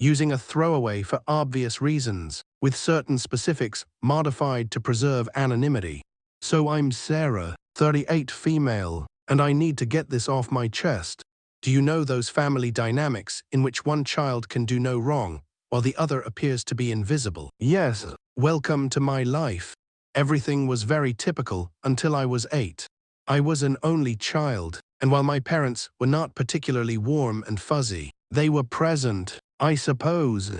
using a throwaway for obvious reasons, with certain specifics modified to preserve anonymity. So I'm Sarah, 38 female, and I need to get this off my chest. Do you know those family dynamics in which one child can do no wrong, while the other appears to be invisible? Yes, welcome to my life. Everything was very typical until I was 8. I was an only child, and while my parents were not particularly warm and fuzzy, they were present, I suppose.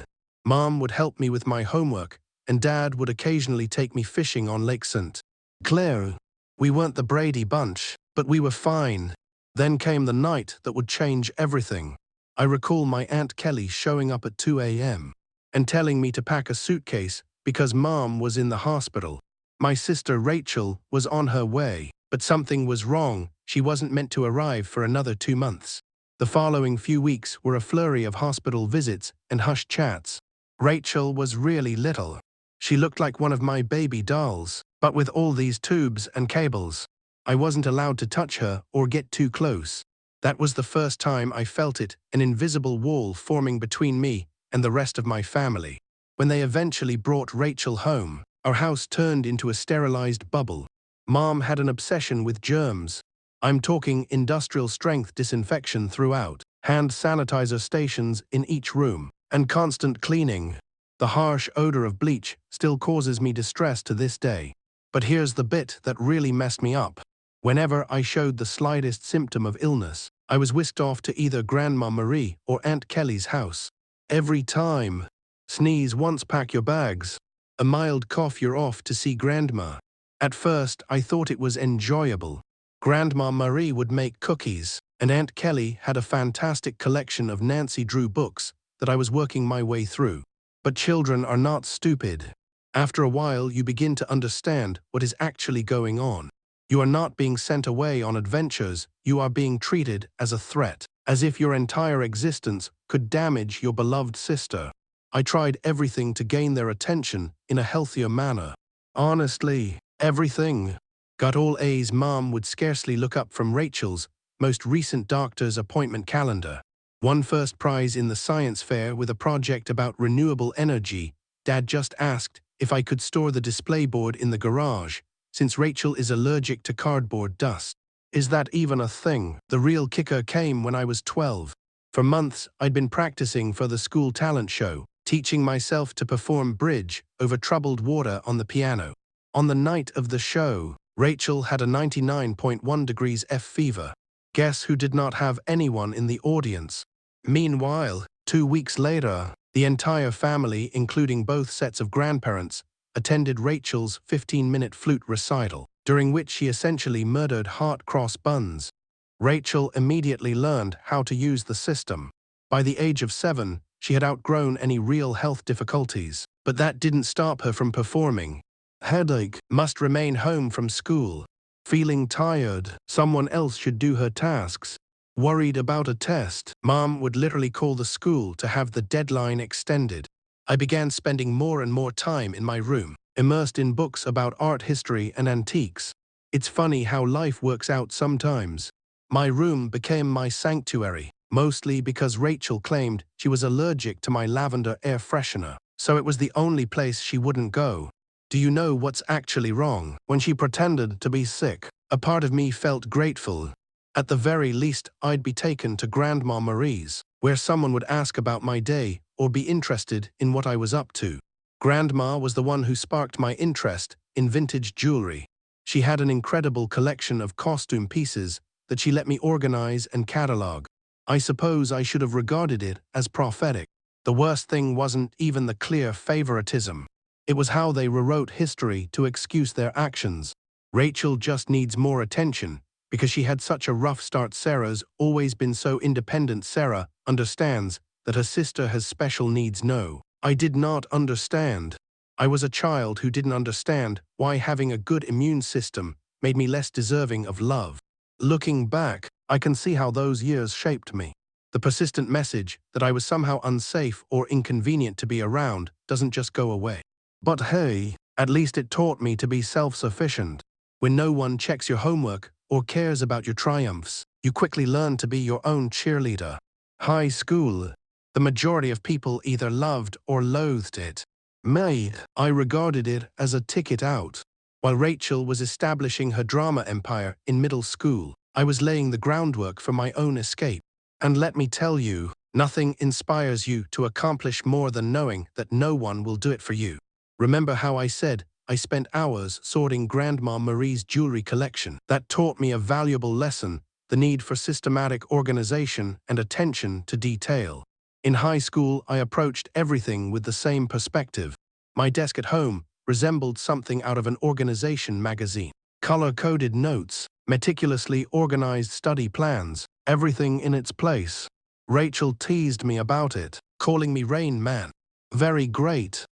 Mom would help me with my homework, and Dad would occasionally take me fishing on Lake St. Clair. We weren't the Brady Bunch, but we were fine. Then came the night that would change everything. I recall my Aunt Kelly showing up at 2 a.m. and telling me to pack a suitcase because Mom was in the hospital. My sister Rachel was on her way, but something was wrong. She wasn't meant to arrive for another 2 months. The following few weeks were a flurry of hospital visits and hushed chats. Rachel was really little. She looked like one of my baby dolls, but with all these tubes and cables. I wasn't allowed to touch her or get too close. That was the first time I felt it, an invisible wall forming between me and the rest of my family. When they eventually brought Rachel home, our house turned into a sterilized bubble. Mom had an obsession with germs. I'm talking industrial-strength disinfection throughout, hand sanitizer stations in each room, and constant cleaning. The harsh odor of bleach still causes me distress to this day. But here's the bit that really messed me up. Whenever I showed the slightest symptom of illness, I was whisked off to either Grandma Marie or Aunt Kelly's house. Every time. Sneeze once, pack your bags. A mild cough, you're off to see Grandma. At first, I thought it was enjoyable. Grandma Marie would make cookies, and Aunt Kelly had a fantastic collection of Nancy Drew books that I was working my way through. But children are not stupid. After a while, you begin to understand what is actually going on. You are not being sent away on adventures, you are being treated as a threat, as if your entire existence could damage your beloved sister. I tried everything to gain their attention in a healthier manner. Honestly, everything. Got all A's. Mom would scarcely look up from Rachel's most recent doctor's appointment calendar. Won first prize in the science fair with a project about renewable energy. Dad just asked if I could store the display board in the garage, since Rachel is allergic to cardboard dust. Is that even a thing? The real kicker came when I was 12. For months, I'd been practicing for the school talent show, teaching myself to perform bridge over troubled water on the piano. On the night of the show, Rachel had a 99.1 degrees F fever. Guess who did not have anyone in the audience? Meanwhile, 2 weeks later, the entire family, including both sets of grandparents, attended Rachel's 15-minute flute recital, during which she essentially murdered heart-cross buns. Rachel immediately learned how to use the system. By the age of 7, she had outgrown any real health difficulties, but that didn't stop her from performing. Headache, must remain home from school. Feeling tired, someone else should do her tasks. Worried about a test, Mom would literally call the school to have the deadline extended. I began spending more and more time in my room, immersed in books about art history and antiques. It's funny how life works out sometimes. My room became my sanctuary, mostly because Rachel claimed she was allergic to my lavender air freshener, so it was the only place she wouldn't go. Do you know what's actually wrong? When she pretended to be sick, a part of me felt grateful. At the very least, I'd be taken to Grandma Marie's, where someone would ask about my day or be interested in what I was up to. Grandma was the one who sparked my interest in vintage jewelry. She had an incredible collection of costume pieces that she let me organize and catalog. I suppose I should have regarded it as prophetic. The worst thing wasn't even the clear favoritism. It was how they rewrote history to excuse their actions. Rachel just needs more attention because she had such a rough start. Sarah's always been so independent. Sarah understands that her sister has special needs. No, I did not understand. I was a child who didn't understand why having a good immune system made me less deserving of love. Looking back, I can see how those years shaped me. The persistent message that I was somehow unsafe or inconvenient to be around doesn't just go away. But hey, at least it taught me to be self-sufficient. When no one checks your homework or cares about your triumphs, you quickly learn to be your own cheerleader. High school. The majority of people either loved or loathed it. Me, I regarded it as a ticket out. While Rachel was establishing her drama empire in middle school, I was laying the groundwork for my own escape. And let me tell you, nothing inspires you to accomplish more than knowing that no one will do it for you. Remember how I said I spent hours sorting Grandma Marie's jewelry collection? That taught me a valuable lesson: the need for systematic organization and attention to detail. In high school, I approached everything with the same perspective. My desk at home resembled something out of an organization magazine. Color-coded notes, meticulously organized study plans, everything in its place. Rachel teased me about it, calling me Rain Man. Very great.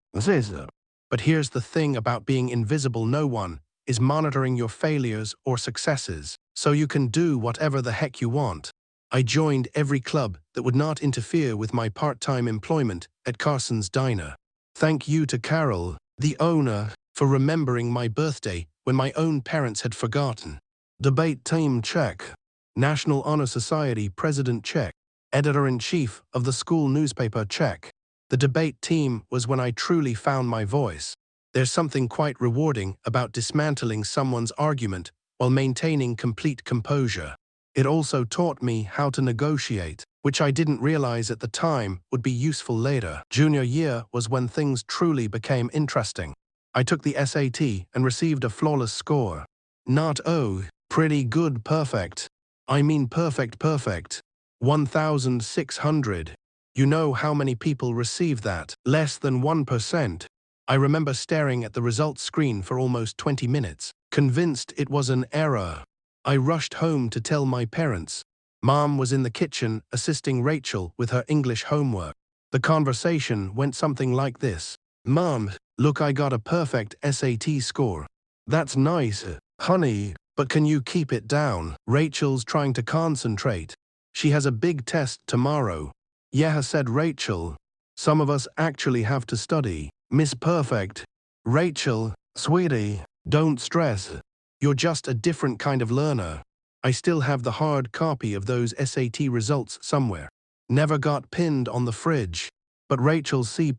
But here's the thing about being invisible: no one is monitoring your failures or successes, so you can do whatever the heck you want. I joined every club that would not interfere with my part-time employment at Carson's Diner. Thank you to Carol, the owner, for remembering my birthday when my own parents had forgotten. Debate team check. National Honor Society president check. Editor-in-chief of the school newspaper check. The debate team was when I truly found my voice. There's something quite rewarding about dismantling someone's argument while maintaining complete composure. It also taught me how to negotiate, which I didn't realize at the time would be useful later. Junior year was when things truly became interesting. I took the SAT and received a flawless score. Not pretty good perfect. I mean perfect. 1,600. You know how many people receive that? Less than 1%. I remember staring at the results screen for almost 20 minutes, convinced it was an error. I rushed home to tell my parents. Mom was in the kitchen assisting Rachel with her English homework. The conversation went something like this. Mom, look, I got a perfect SAT score. That's nice, honey, but can you keep it down? Rachel's trying to concentrate. She has a big test tomorrow. Yeah, said Rachel. Some of us actually have to study. Miss Perfect. Rachel, sweetie, don't stress. You're just a different kind of learner. I still have the hard copy of those SAT results somewhere. Never got pinned on the fridge. But Rachel's C+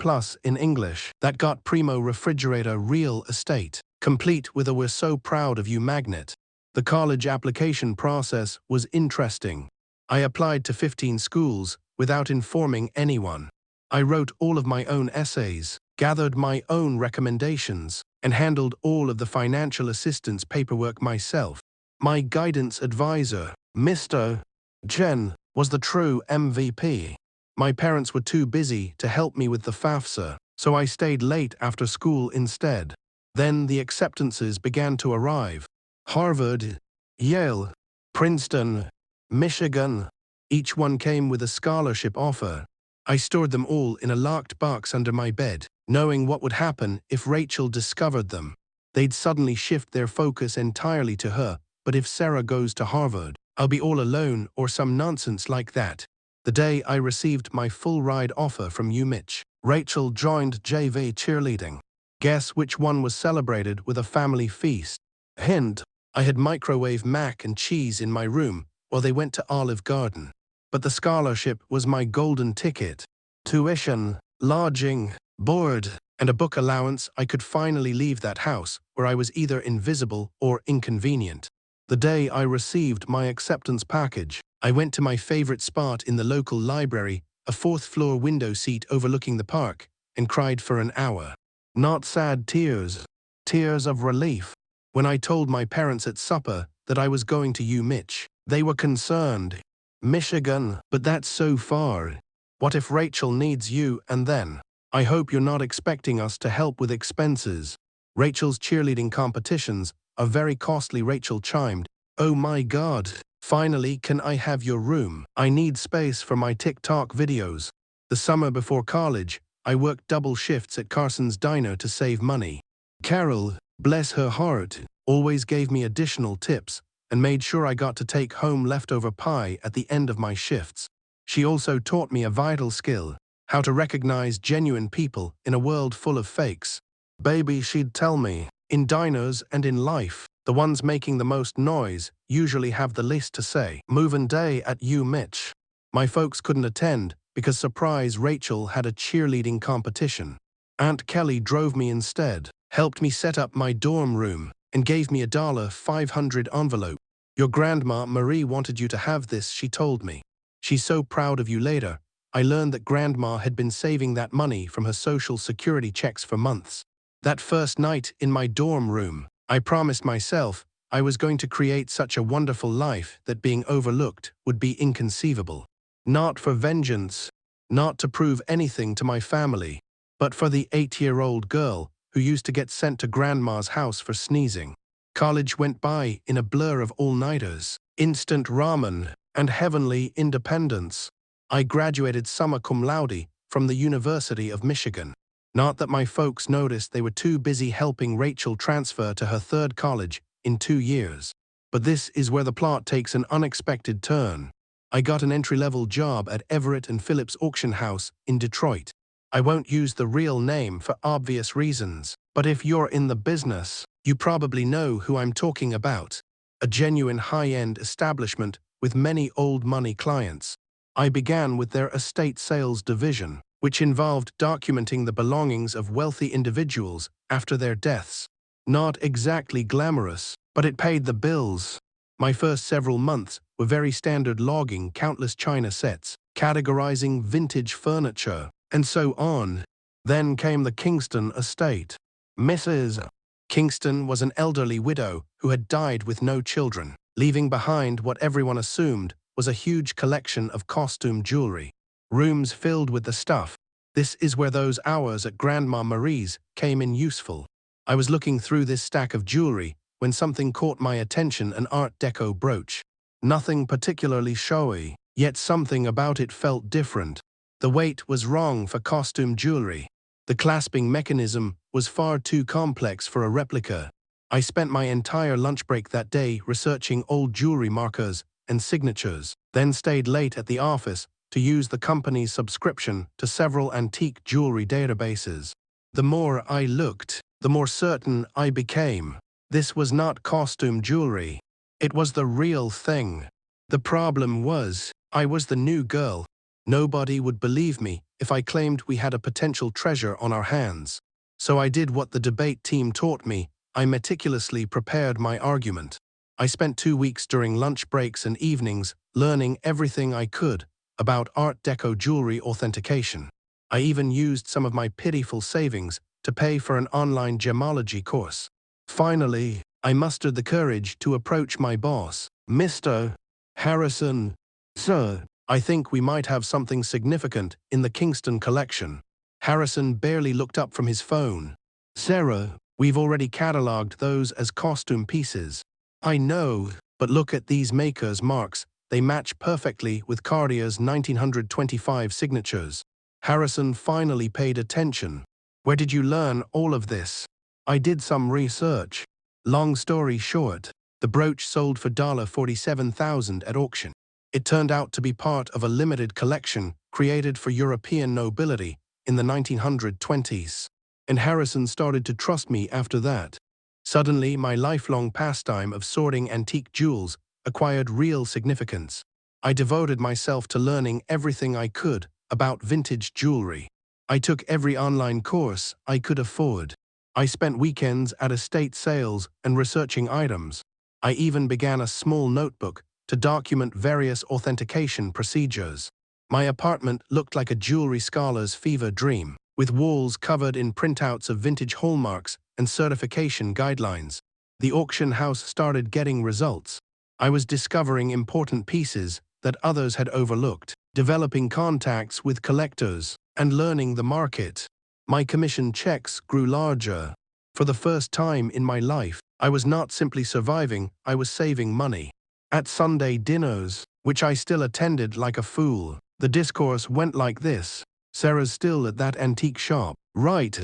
in English, that got primo refrigerator real estate, complete with a "we're so proud of you" magnet. The college application process was interesting. I applied to 15 schools without informing anyone. I wrote all of my own essays, gathered my own recommendations, and handled all of the financial assistance paperwork myself. My guidance advisor, Mr. Jen, was the true MVP. My parents were too busy to help me with the FAFSA, so I stayed late after school instead. Then the acceptances began to arrive. Harvard, Yale, Princeton, Michigan. Each one came with a scholarship offer. I stored them all in a locked box under my bed, knowing what would happen if Rachel discovered them. They'd suddenly shift their focus entirely to her. But if Sarah goes to Harvard, I'll be all alone, or some nonsense like that. The day I received my full ride offer from UMich, Rachel joined JV cheerleading. Guess which one was celebrated with a family feast? Hint, I had microwave mac and cheese in my room while they went to Olive Garden. But the scholarship was my golden ticket. Tuition, lodging, board, and a book allowance. I could finally leave that house where I was either invisible or inconvenient. The day I received my acceptance package, I went to my favorite spot in the local library, a 4th-floor window seat overlooking the park, and cried for an hour. Not sad tears, tears of relief. When I told my parents at supper that I was going to UMich, they were concerned. Michigan, but that's so far. What if Rachel needs you and then? I hope you're not expecting us to help with expenses. Rachel's cheerleading competitions are very costly. Rachel chimed. Oh my God. Finally, can I have your room? I need space for my TikTok videos. The summer before college, I worked double shifts at Carson's Diner to save money. Carol, bless her heart, always gave me additional tips and made sure I got to take home leftover pie at the end of my shifts. She also taught me a vital skill: how to recognize genuine people in a world full of fakes. Baby, she'd tell me, in diners and in life, the ones making the most noise usually have the least to say. Move-in day at UMich. My folks couldn't attend because surprise Rachel had a cheerleading competition. Aunt Kelly drove me instead, helped me set up my dorm room, and gave me a $500 envelope. Your grandma Marie wanted you to have this, she told me. She's so proud of you. Later, I learned that grandma had been saving that money from her social security checks for months. That first night in my dorm room, I promised myself I was going to create such a wonderful life that being overlooked would be inconceivable. Not for vengeance, not to prove anything to my family, but for the 8-year-old girl who used to get sent to grandma's house for sneezing. College went by in a blur of all-nighters, instant ramen, and heavenly independence. I graduated summa cum laude from the University of Michigan. Not that my folks noticed, they were too busy helping Rachel transfer to her third college in 2 years. But this is where the plot takes an unexpected turn. I got an entry-level job at Everett and Phillips Auction House in Detroit. I won't use the real name for obvious reasons, but if you're in the business, you probably know who I'm talking about. A genuine high-end establishment with many old money clients. I began with their estate sales division, which involved documenting the belongings of wealthy individuals after their deaths. Not exactly glamorous, but it paid the bills. My first several months were very standard, logging countless china sets, categorizing vintage furniture, and so on. Then came the Kingston estate. Mrs. Kingston was an elderly widow who had died with no children, leaving behind what everyone assumed was a huge collection of costume jewelry. Rooms filled with the stuff. This is where those hours at Grandma Marie's came in useful. I was looking through this stack of jewelry when something caught my attention, an Art Deco brooch. Nothing particularly showy, yet something about it felt different. The weight was wrong for costume jewelry. The clasping mechanism was far too complex for a replica. I spent my entire lunch break that day researching old jewelry markers and signatures, then stayed late at the office to use the company's subscription to several antique jewelry databases. The more I looked, the more certain I became. This was not costume jewelry. It was the real thing. The problem was, I was the new girl. Nobody would believe me if I claimed we had a potential treasure on our hands. So I did what the debate team taught me. I meticulously prepared my argument. I spent 2 weeks during lunch breaks and evenings learning everything I could about Art Deco jewelry authentication. I even used some of my pitiful savings to pay for an online gemology course. Finally, I mustered the courage to approach my boss. Mr. Harrison, sir, I think we might have something significant in the Kingston collection. Harrison barely looked up from his phone. Sarah, we've already catalogued those as costume pieces. I know, but look at these makers' marks. They match perfectly with Cartier's 1925 signatures. Harrison finally paid attention. Where did you learn all of this? I did some research. Long story short, the brooch sold for $47,000 at auction. It turned out to be part of a limited collection created for European nobility in the 1920s. And Harrison started to trust me after that. Suddenly, my lifelong pastime of sorting antique jewels acquired real significance. I devoted myself to learning everything I could about vintage jewelry. I took every online course I could afford. I spent weekends at estate sales and researching items. I even began a small notebook to document various authentication procedures. My apartment looked like a jewelry scholar's fever dream, with walls covered in printouts of vintage hallmarks and certification guidelines. The auction house started getting results. I was discovering important pieces that others had overlooked, developing contacts with collectors, and learning the market. My commission checks grew larger. For the first time in my life, I was not simply surviving, I was saving money. At Sunday dinners, which I still attended like a fool, the discourse went like this. Sarah's still at that antique shop, right?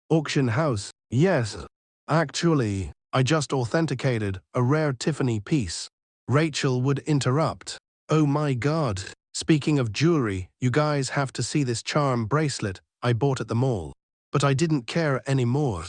Auction house, yes. Actually, I just authenticated a rare Tiffany piece. Rachel would interrupt. Oh my God. Speaking of jewelry, you guys have to see this charm bracelet I bought at the mall. But I didn't care anymore.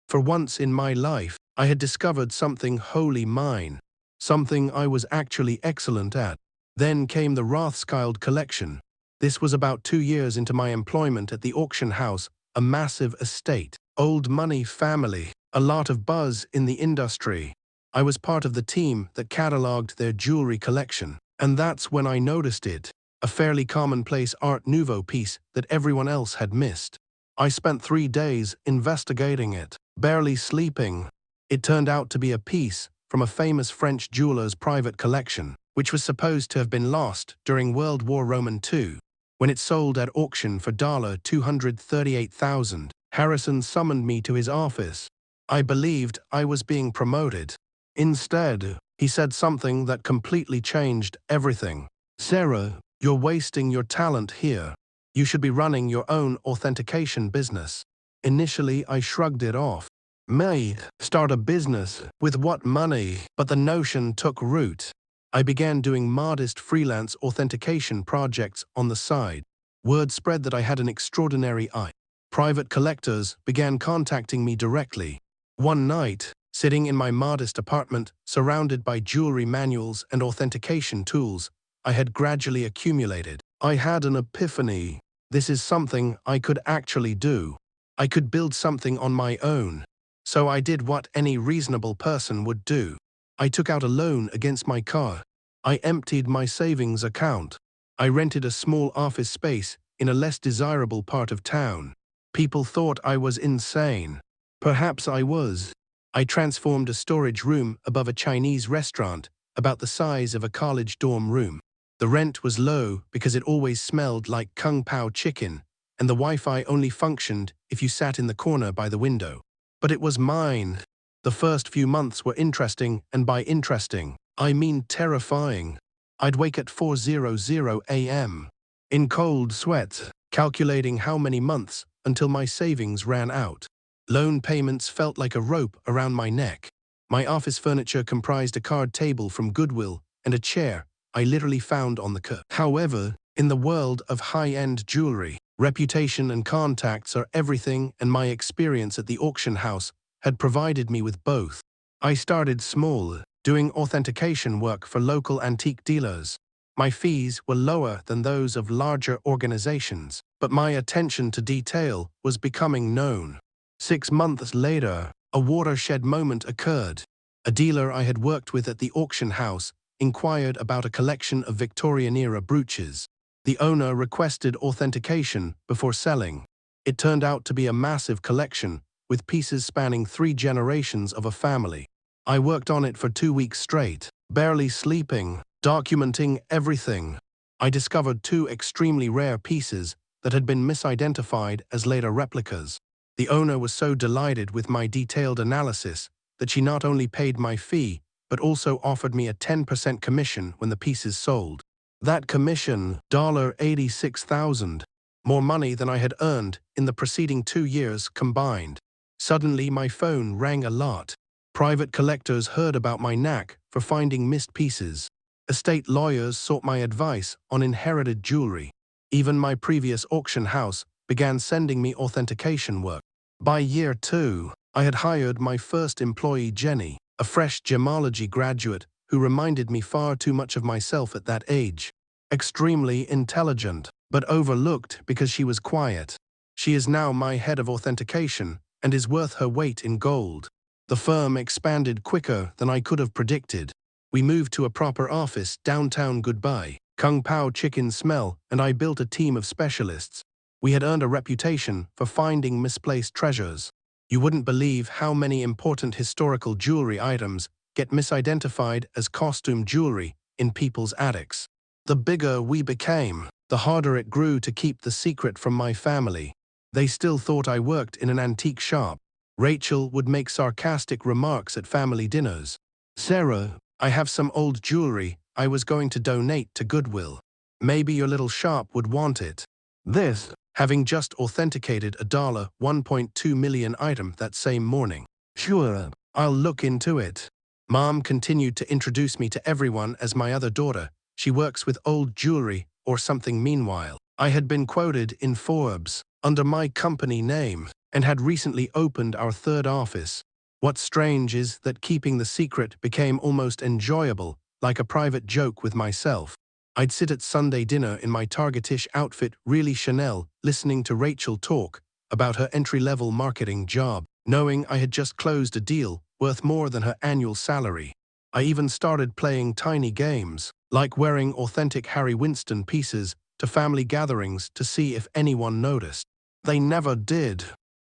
For once in my life, I had discovered something wholly mine. Something I was actually excellent at. Then came the Rothschild collection. This was about 2 years into my employment at the auction house, a massive estate, old money family, a lot of buzz in the industry. I was part of the team that catalogued their jewelry collection, and that's when I noticed it, a fairly commonplace Art Nouveau piece that everyone else had missed. I spent 3 days investigating it, barely sleeping. It turned out to be a piece from a famous French jeweler's private collection, which was supposed to have been lost during World War II. When it sold at auction for $238,000, Harrison summoned me to his office. I believed I was being promoted. Instead, he said something that completely changed everything. "Sarah, you're wasting your talent here. You should be running your own authentication business." Initially, I shrugged it off. Me, start a business? With what money? But the notion took root. I began doing modest freelance authentication projects on the side. Word spread that I had an extraordinary eye. Private collectors began contacting me directly. One night, sitting in my modest apartment, surrounded by jewelry manuals and authentication tools, I had gradually accumulated. I had an epiphany. This is something I could actually do. I could build something on my own. So I did what any reasonable person would do. I took out a loan against my car. I emptied my savings account. I rented a small office space in a less desirable part of town. People thought I was insane. Perhaps I was. I transformed a storage room above a Chinese restaurant, about the size of a college dorm room. The rent was low because it always smelled like Kung Pao chicken, and the Wi-Fi only functioned if you sat in the corner by the window. But it was mine. The first few months were interesting, and by interesting, I mean terrifying. I'd wake at 4:00 a.m. in cold sweat, calculating how many months until my savings ran out. Loan payments felt like a rope around my neck. My office furniture comprised a card table from Goodwill and a chair I literally found on the curb. However, in the world of high-end jewelry, reputation and contacts are everything, and my experience at the auction house had provided me with both. I started small, doing authentication work for local antique dealers. My fees were lower than those of larger organizations, but my attention to detail was becoming known. 6 months later, a watershed moment occurred. A dealer I had worked with at the auction house inquired about a collection of Victorian-era brooches. The owner requested authentication before selling. It turned out to be a massive collection, with pieces spanning 3 generations of a family. I worked on it for 2 weeks straight, barely sleeping, documenting everything. I discovered 2 extremely rare pieces that had been misidentified as later replicas. The owner was so delighted with my detailed analysis that she not only paid my fee, but also offered me a 10% commission when the pieces sold. That commission, $86,000, more money than I had earned in the preceding 2 years combined. Suddenly, my phone rang a lot. Private collectors heard about my knack for finding missed pieces. Estate lawyers sought my advice on inherited jewelry. Even my previous auction house began sending me authentication work. By year 2, I had hired my first employee, Jenny, a fresh gemology graduate who reminded me far too much of myself at that age. Extremely intelligent, but overlooked because she was quiet. She is now my head of authentication and is worth her weight in gold. The firm expanded quicker than I could have predicted. We moved to a proper office downtown Goodbye, Kung Pao chicken smell, and I built a team of specialists. We had earned a reputation for finding misplaced treasures. You wouldn't believe how many important historical jewelry items get misidentified as costume jewelry in people's attics. The bigger we became, the harder it grew to keep the secret from my family. They still thought I worked in an antique shop. Rachel would make sarcastic remarks at family dinners. "Sarah, I have some old jewelry I was going to donate to Goodwill. Maybe your little shop would want it." This, having just authenticated a $1.2 million item that same morning. "Sure, I'll look into it." Mom continued to introduce me to everyone as my other daughter. "She works with old jewelry or something." Meanwhile, I had been quoted in Forbes under my company name and had recently opened our 3rd office. What's strange is that keeping the secret became almost enjoyable, like a private joke with myself. I'd sit at Sunday dinner in my Targetish outfit, really Chanel, listening to Rachel talk about her entry-level marketing job, knowing I had just closed a deal worth more than her annual salary. I even started playing tiny games, like wearing authentic Harry Winston pieces to family gatherings to see if anyone noticed. They never did.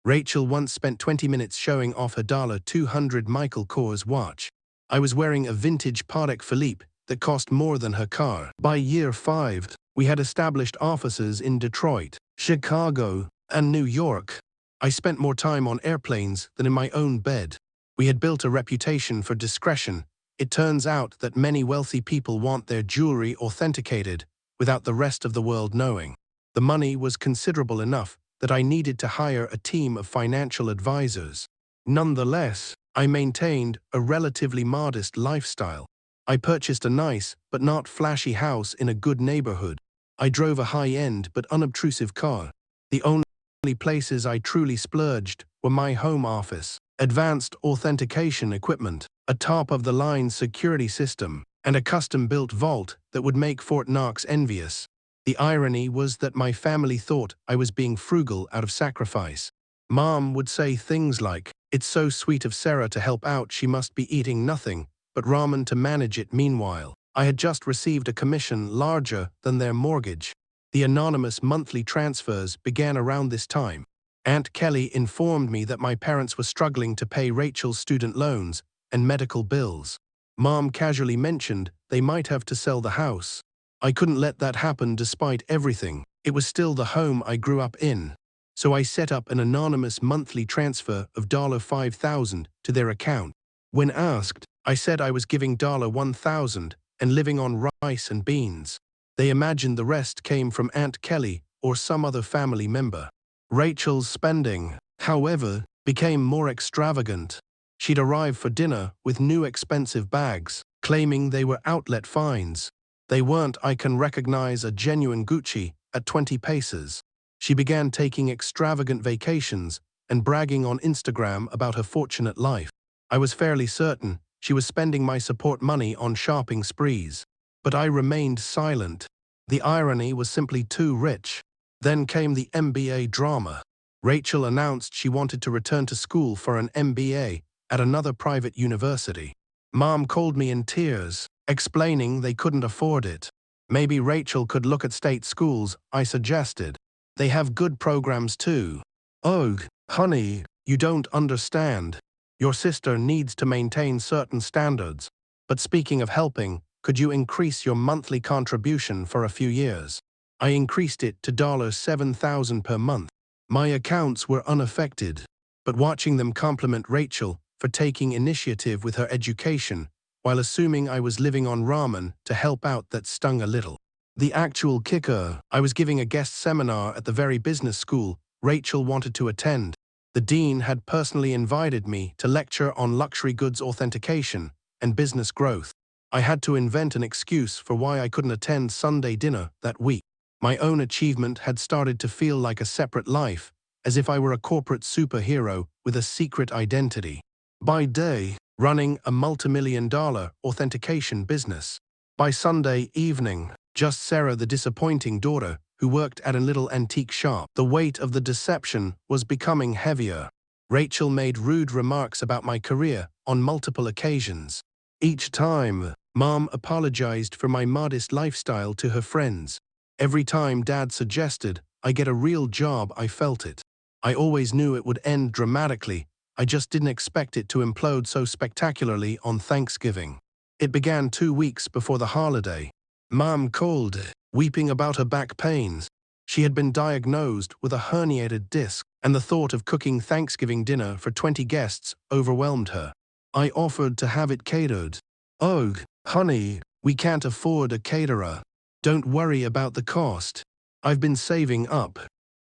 Rachel once spent 20 minutes showing off her $200 Michael Kors watch. I was wearing a vintage Patek Philippe that cost more than her car. By year 5, we had established offices in Detroit, Chicago, and New York. I spent more time on airplanes than in my own bed. We had built a reputation for discretion. It turns out that many wealthy people want their jewelry authenticated without the rest of the world knowing. The money was considerable enough that I needed to hire a team of financial advisors. Nonetheless, I maintained a relatively modest lifestyle. I purchased a nice but not flashy house in a good neighborhood. I drove a high-end but unobtrusive car. The only places I truly splurged were my home office, advanced authentication equipment, a top-of-the-line security system, and a custom-built vault that would make Fort Knox envious. The irony was that my family thought I was being frugal out of sacrifice. Mom would say things like, "It's so sweet of Sarah to help out, she must be eating nothing but ramen to manage it." Meanwhile, I had just received a commission larger than their mortgage. The anonymous monthly transfers began around this time. Aunt Kelly informed me that my parents were struggling to pay Rachel's student loans and medical bills. Mom casually mentioned they might have to sell the house. I couldn't let that happen despite everything. It was still the home I grew up in. So I set up an anonymous monthly transfer of $5,000 to their account. When asked, I said I was giving $1,000 and living on rice and beans. They imagined the rest came from Aunt Kelly or some other family member. Rachel's spending, however, became more extravagant. She'd arrive for dinner with new expensive bags, claiming they were outlet finds. They weren't. I can recognize a genuine Gucci at 20 pesos. She began taking extravagant vacations and bragging on Instagram about her fortunate life. I was fairly certain she was spending my support money on shopping sprees. But I remained silent. The irony was simply too rich. Then came the MBA drama. Rachel announced she wanted to return to school for an MBA at another private university. Mom called me in tears, explaining they couldn't afford it. Maybe Rachel could look at state schools, I suggested. They have good programs too. Oh, honey, you don't understand. Your sister needs to maintain certain standards. But speaking of helping, could you increase your monthly contribution for a few years? I increased it to $7,000 per month. My accounts were unaffected, but watching them compliment Rachel for taking initiative with her education while assuming I was living on ramen to help out, that stung a little. The actual kicker, I was giving a guest seminar at the very business school Rachel wanted to attend. The dean had personally invited me to lecture on luxury goods authentication and business growth. I had to invent an excuse for why I couldn't attend Sunday dinner that week. My own achievement had started to feel like a separate life, as if I were a corporate superhero with a secret identity. By day, running a multimillion-dollar authentication business. By Sunday evening, just Sarah, the disappointing daughter who worked at a little antique shop. The weight of the deception was becoming heavier. Rachel made rude remarks about my career on multiple occasions. Each time, Mom apologized for my modest lifestyle to her friends. Every time Dad suggested I get a real job, I felt it. I always knew it would end dramatically. I just didn't expect it to implode so spectacularly on Thanksgiving. It began 2 weeks before the holiday. Mom called, weeping about her back pains. She had been diagnosed with a herniated disc, and the thought of cooking Thanksgiving dinner for 20 guests overwhelmed her. I offered to have it catered. "Oh, honey, we can't afford a caterer. Don't worry about the cost. I've been saving up.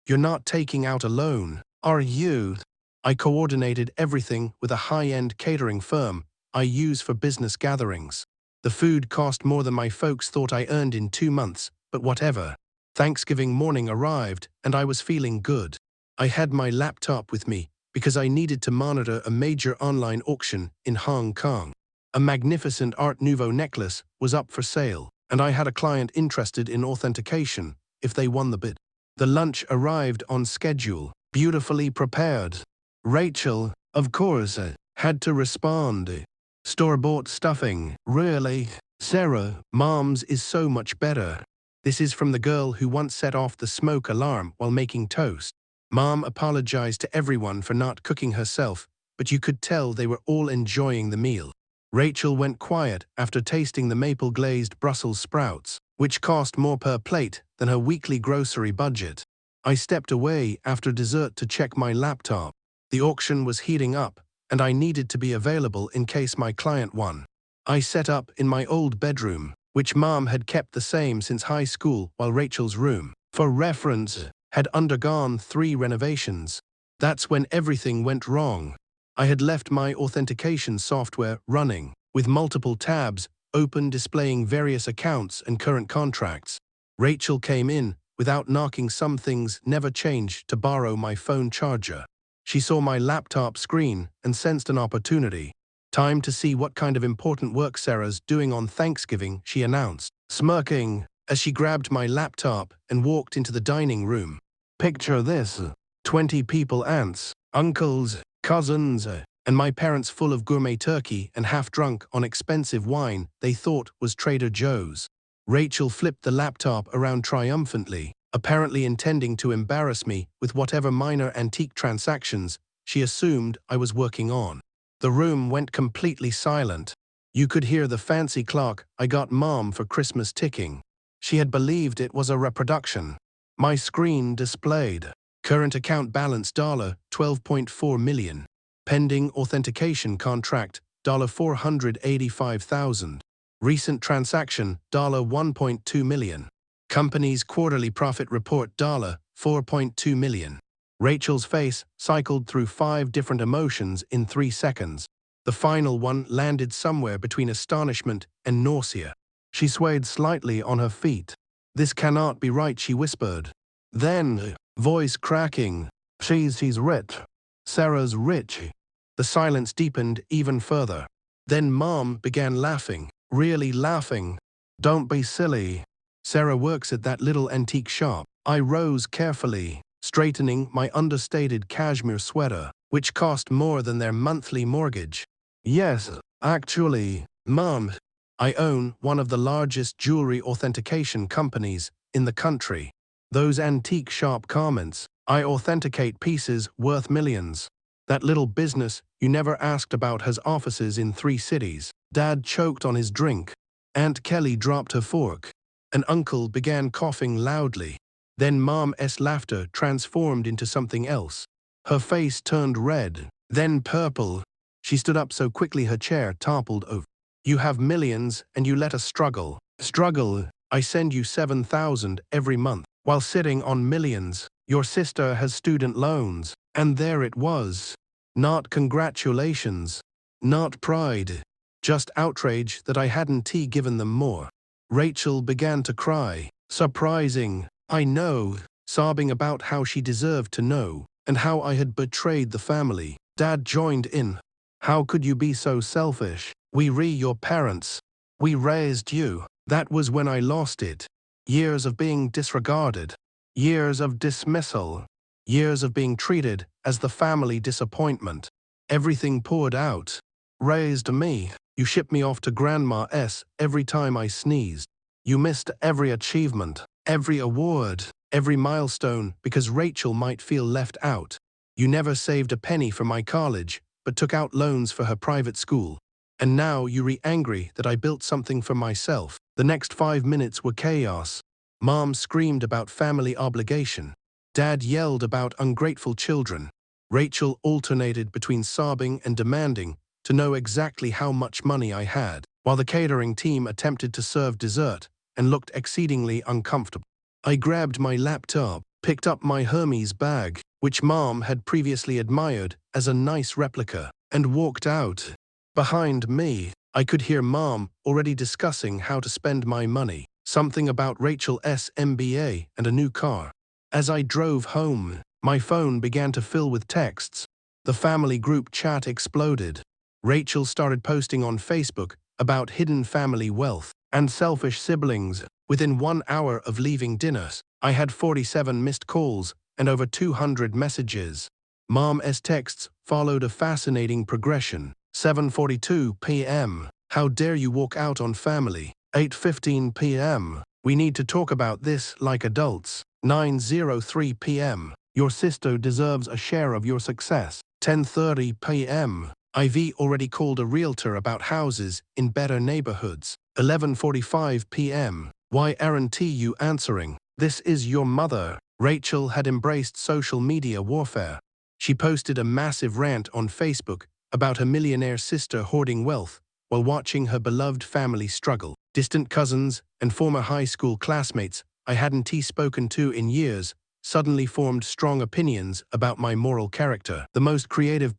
You're not taking out a loan, are you?" I coordinated everything with a high-end catering firm I use for business gatherings. The food cost more than my folks thought I earned in 2 months, but whatever. Thanksgiving morning arrived, and I was feeling good. I had my laptop with me because I needed to monitor a major online auction in Hong Kong. A magnificent Art Nouveau necklace was up for sale. and I had a client interested in authentication if they won the bid. The lunch arrived on schedule, beautifully prepared. Rachel, of course, had to respond. Store-bought stuffing, really? Sarah, Mom's is so much better. This is from the girl who once set off the smoke alarm while making toast. Mom apologized to everyone for not cooking herself, but you could tell they were all enjoying the meal. Rachel went quiet after tasting the maple-glazed Brussels sprouts, which cost more per plate than her weekly grocery budget. I stepped away after dessert to check my laptop. The auction was heating up, and I needed to be available in case my client won. I set up in my old bedroom, which Mom had kept the same since high school, while Rachel's room, for reference, had undergone 3 renovations. That's when everything went wrong. I had left my authentication software running, with multiple tabs open displaying various accounts and current contracts. Rachel came in, without knocking. Some things never changed, to borrow my phone charger. She saw my laptop screen and sensed an opportunity. Time to see what kind of important work Sarah's doing on Thanksgiving, she announced, smirking as she grabbed my laptop and walked into the dining room. Picture this: 20 people, aunts, uncles, cousins, and my parents, full of gourmet turkey and half-drunk on expensive wine they thought was Trader Joe's. Rachel flipped the laptop around triumphantly, apparently intending to embarrass me with whatever minor antique transactions she assumed I was working on. The room went completely silent. You could hear the fancy clock I got Mom for Christmas ticking. She had believed it was a reproduction. My screen displayed current account balance $12.4 million. Pending authentication contract $485,000. Recent transaction $1.2 million. Company's quarterly profit report $4.2 million. Rachel's face cycled through 5 different emotions in 3 seconds. The final one landed somewhere between astonishment and nausea. She swayed slightly on her feet. "This cannot be right," she whispered. Then, voice cracking, She's rich. Sarah's rich." The silence deepened even further. Then Mom began laughing, really laughing. "Don't be silly. Sarah works at that little antique shop." I rose carefully, straightening my understated cashmere sweater, which cost more than their monthly mortgage. "Yes, actually, Mom, I own one of the largest jewelry authentication companies in the country. Those antique shop comments, I authenticate pieces worth millions. That little business you never asked about has offices in 3 cities." Dad choked on his drink. Aunt Kelly dropped her fork. An uncle began coughing loudly. Then Mom's laughter transformed into something else. Her face turned red, then purple. She stood up so quickly her chair toppled over. "You have millions and you let us struggle." "Struggle? I send you $7,000 every month, while sitting on millions. Your sister has student loans." And there it was. Not congratulations. Not pride. Just outrage that I hadn't given them more. Rachel began to cry. Surprising, I know, sobbing about how she deserved to know, and how I had betrayed the family. Dad joined in. "How could you be so selfish? Your parents. We raised you." That was when I lost it. Years of being disregarded. Years of dismissal. Years of being treated as the family disappointment. Everything poured out. Raised me. You shipped me off to Grandma's every time I sneezed. You missed every achievement, every award, every milestone because Rachel might feel left out. You never saved a penny for my college, but took out loans for her private school. And now you're angry that I built something for myself. The next 5 minutes were chaos. Mom screamed about family obligation. Dad yelled about ungrateful children. Rachel alternated between sobbing and demanding to know exactly how much money I had, while the catering team attempted to serve dessert and looked exceedingly uncomfortable. I grabbed my laptop, picked up my Hermes bag, which Mom had previously admired as a nice replica, and walked out. Behind me, I could hear Mom already discussing how to spend my money, something about Rachel's MBA and a new car. As I drove home, my phone began to fill with texts. The family group chat exploded. Rachel started posting on Facebook about hidden family wealth, And selfish siblings. Within 1 hour of leaving dinner, I had 47 missed calls and over 200 messages. Mom's texts followed a fascinating progression. 7:42 p.m. How dare you walk out on family? 8:15 p.m. We need to talk about this like adults. 9:03 p.m. Your sister deserves a share of your success. 10:30 p.m. I've already called a realtor about houses in better neighborhoods. 11:45 p.m. Why aren't you answering? This is your mother. Rachel had embraced social media warfare. She posted a massive rant on Facebook about her millionaire sister hoarding wealth while watching her beloved family struggle. Distant cousins and former high school classmates I hadn't spoken to in years suddenly formed strong opinions about my moral character. The most creative